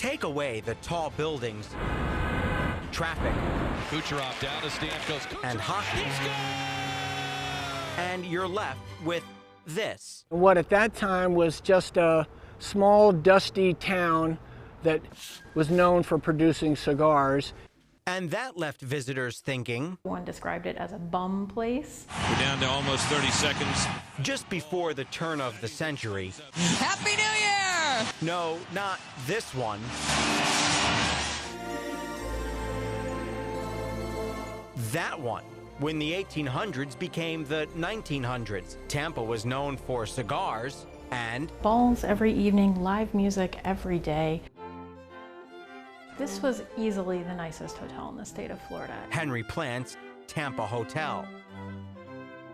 Take away the tall buildings, traffic, Kucherov down to Stamkos, and hockey, and you're left with this. What at that time was just a small, dusty town that was known for producing cigars. And that left visitors thinking. One described it as a bum place. We're down to almost 30 seconds. Just before the turn of the century. Happy New Year! No, not this one. That one. When the 1800s became the 1900s, Tampa was known for cigars and Balls every evening, live music every day. This was easily the nicest hotel in the state of Florida. Henry Plant's Tampa Hotel.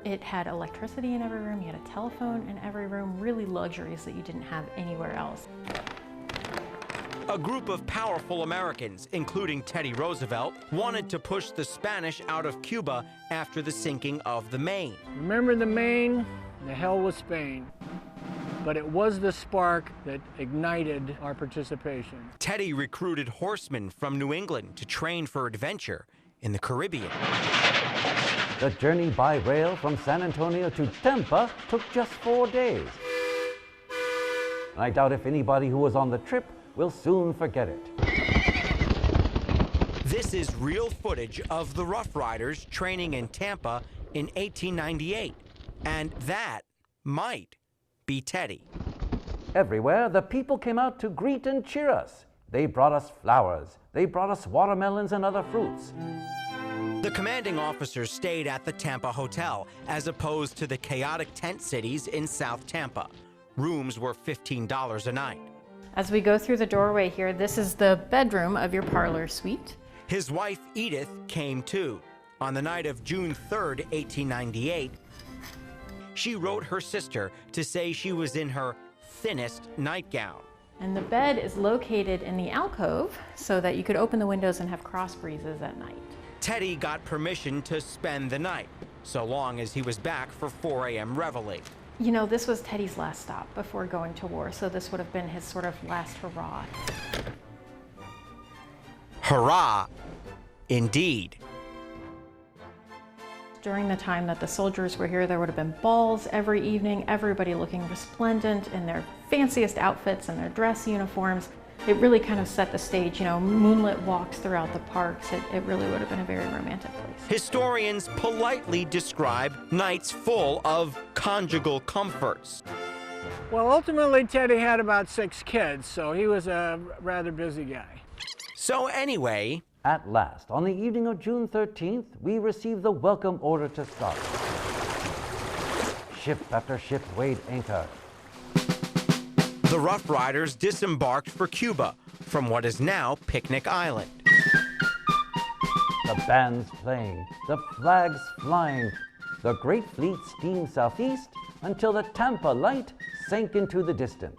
It had electricity in every room, you had a telephone in every room, really luxuries that you didn't have anywhere else. A group of powerful Americans, including Teddy Roosevelt, wanted to push the Spanish out of Cuba after the sinking of the Maine. Remember the Maine? The hell was Spain. But it was the spark that ignited our participation. Teddy recruited horsemen from New England to train for adventure in the Caribbean. The journey by rail from San Antonio to Tampa took just 4 days. I doubt if anybody who was on the trip will soon forget it. This is real footage of the Rough Riders training in Tampa in 1898. And that might be Teddy. Everywhere, the people came out to greet and cheer us. They brought us flowers. They brought us watermelons and other fruits. The commanding officers stayed at the Tampa Hotel, as opposed to the chaotic tent cities in South Tampa. Rooms were $15 a night. As we go through the doorway here, this is the bedroom of your parlor suite. His wife, Edith, came too. On the night of June 3rd, 1898, she wrote her sister to say she was in her thinnest nightgown. And the bed is located in the alcove so that you could open the windows and have cross breezes at night. Teddy got permission to spend the night, so long as he was back for 4 a.m. reveille. You know, this was Teddy's last stop before going to war, so this would have been his sort of last hurrah. Hurrah, indeed. During the time that the soldiers were here, there would have been balls every evening, everybody looking resplendent in their fanciest outfits and their dress uniforms. It really kind of set the stage, you know, moonlit walks throughout the parks. It really would have been a very romantic place. Historians politely describe nights full of conjugal comforts. Well, ultimately, Teddy had about 6 kids, so he was a rather busy guy. So anyway, At last, on the evening of June 13th, we received the welcome order to start. Ship after ship weighed anchor. the Rough Riders disembarked for Cuba from what is now Picnic Island. The bands playing, the flags flying, the great fleet steamed southeast until the Tampa light sank into the distance.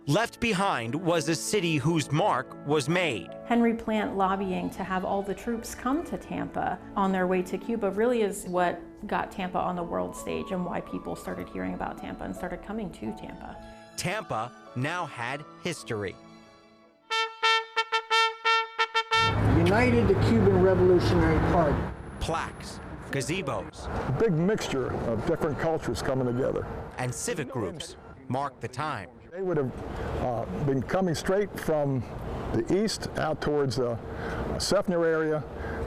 Left behind was a city whose mark was made. Henry Plant lobbying to have all the troops come to Tampa on their way to Cuba really is what got Tampa on the world stage and why people started hearing about Tampa and started coming to Tampa. Tampa now had history. United the Cuban Revolutionary Party. Plaques, gazebos, A big mixture of different cultures coming together. and civic groups marked the time. They would have been coming straight from the east out towards the Seffner area,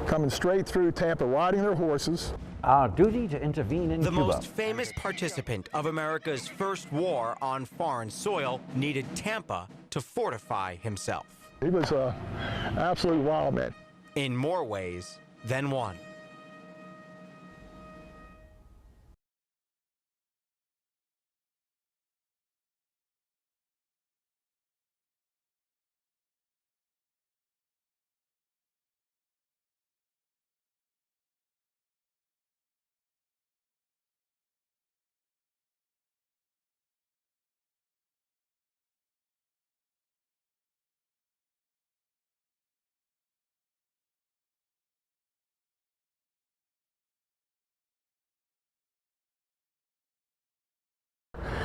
coming straight through Tampa, riding their horses. Our duty to intervene in The Cuba. most famous participant of America's first war on foreign soil needed Tampa to fortify himself. He was an absolute wild man. In more ways than one.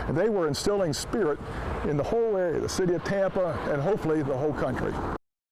And they were instilling spirit in the whole area, the city of Tampa, and hopefully the whole country.